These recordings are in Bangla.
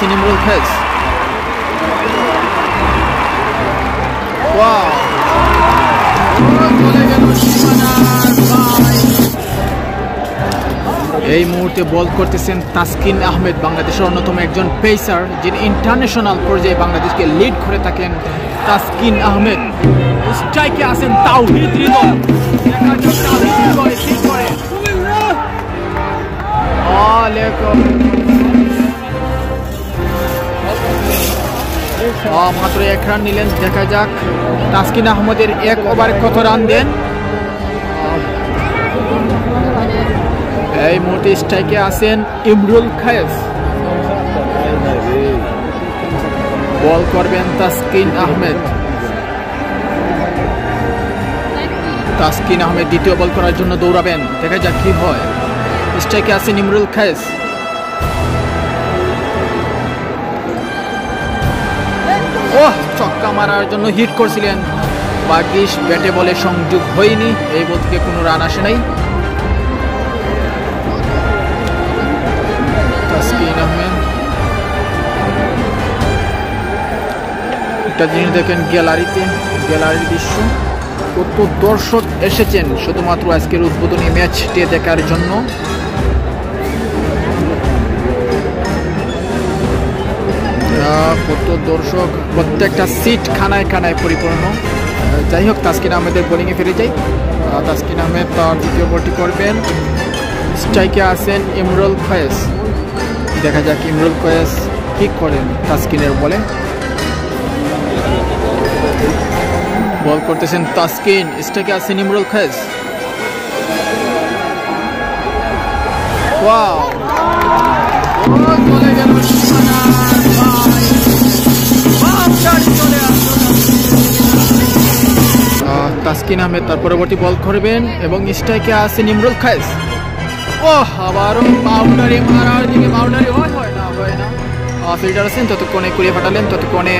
আছে ইমরুল কায়েস। ওয়াও, চলে গেল সীমানার ভাই। এই মুহূর্তে বল করতেছেন তাসকিন আহমেদ, বাংলাদেশের অন্যতম একজন পেসার, যিনি ইন্টারন্যাশনাল পর্যায়ে বাংলাদেশকে লিড করে থাকেন। তাসকিন আহমেদ স্ট্রাইকে আছেন তাওহিদ হৃদয়। মাত্র 1 রান নিলেন। দেখা যাক তাসকিন আহমেদের 1 ওভারে কত রান দেন। এই মুহূর্তে স্ট্রাইকে আছেন ইমরুল কায়েস। বল করবেন তাসকিন আহমেদ। তাসকিন আহমেদ দ্বিতীয় বল করার জন্য দৌড়াবেন। দেখা যাক কি হয়। স্ট্রাইকে আছেন ইমরুল কায়েস। ওহ, ছক্কা মারার জন্য হিট করছিলেন, ভাগ্যিস ব্যাটে বলে সংযোগ হয়নি। এই বল থেকে কোনো রান আসে নাই। তাসকিন আহমেদ একটা জিনিস দেখেন, গ্যালারির দৃশ্য, কত দর্শক এসেছেন শুধুমাত্র আজকের উদ্বোধনী ম্যাচটি দেখার জন্য। কত দর্শক, প্রত্যেকটা সিট খানায় খানায় পরিপূর্ণ। যাই হোক, তাসকিন আহমেদের বোলিংয়ে ফিরে যাই। তাসকিন আহমেদ তার দ্বিতীয় বলটি করবেন। স্ট্রাইকে আছেন ইমরুল কায়েস। দেখা যাক ইমরুল কায়েস কি করেন তাসকিনের বলে। বল করতেছেন তাসকিন, স্ট্রাইকে আছেন ইমরুল কায়েস। ওয়াও, চলে গেল তাসকিন আহমেদ তার পরবর্তী বল করবেন এবং স্ট্রাইকে আছেন ইমরুল কায়েস। ওহ, আবারও বাউন্ডারি মারার দিকে বাউন্ডারি হয় না। ফিল্ডার আছেন, ততক্ষণে কুড়িয়ে পাঠালেন, ততক্ষণে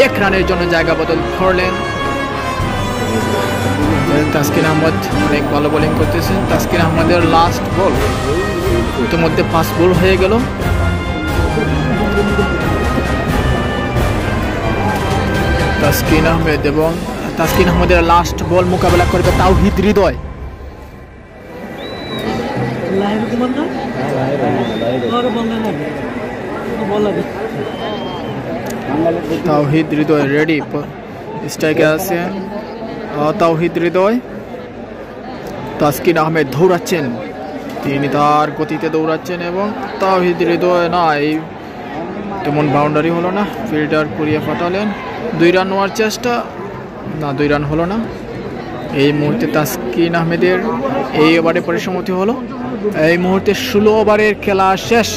1 রানের জন্য জায়গা বদল করলেন। তাসকিন আহমেদ অনেক ভালো বোলিং করতেছেন। তাসকিন আহমেদের লাস্ট বল, ইতিমধ্যে 5 বল হয়ে গেল। তাসকিন আহমেদ এবং তাসকিন আহমেদের লাস্ট বল মোকাবেলা করবে তাওহিদ হৃদয়। তাওহিদ হৃদয় রেডি। স্ট্রাইকে আছেন তাওহিদ হৃদয়। তাসকিন আহমেদ দৌড়াচ্ছেন, তিনি তার গতিতে দৌড়াচ্ছেন এবং তাওহিদ হৃদয় না, এই তেমন বাউন্ডারি হলো না। ফিল্ডার কুড়িয়ে পাঠালেন, 2 রান নেওয়ার চেষ্টা, না 2 রান হলো না। এই মুহূর্তে তাসকিন আহমেদের এই ওভারে পরিসমাপ্তি হলো। এই মুহূর্তে 16 ওভারের খেলা শেষ।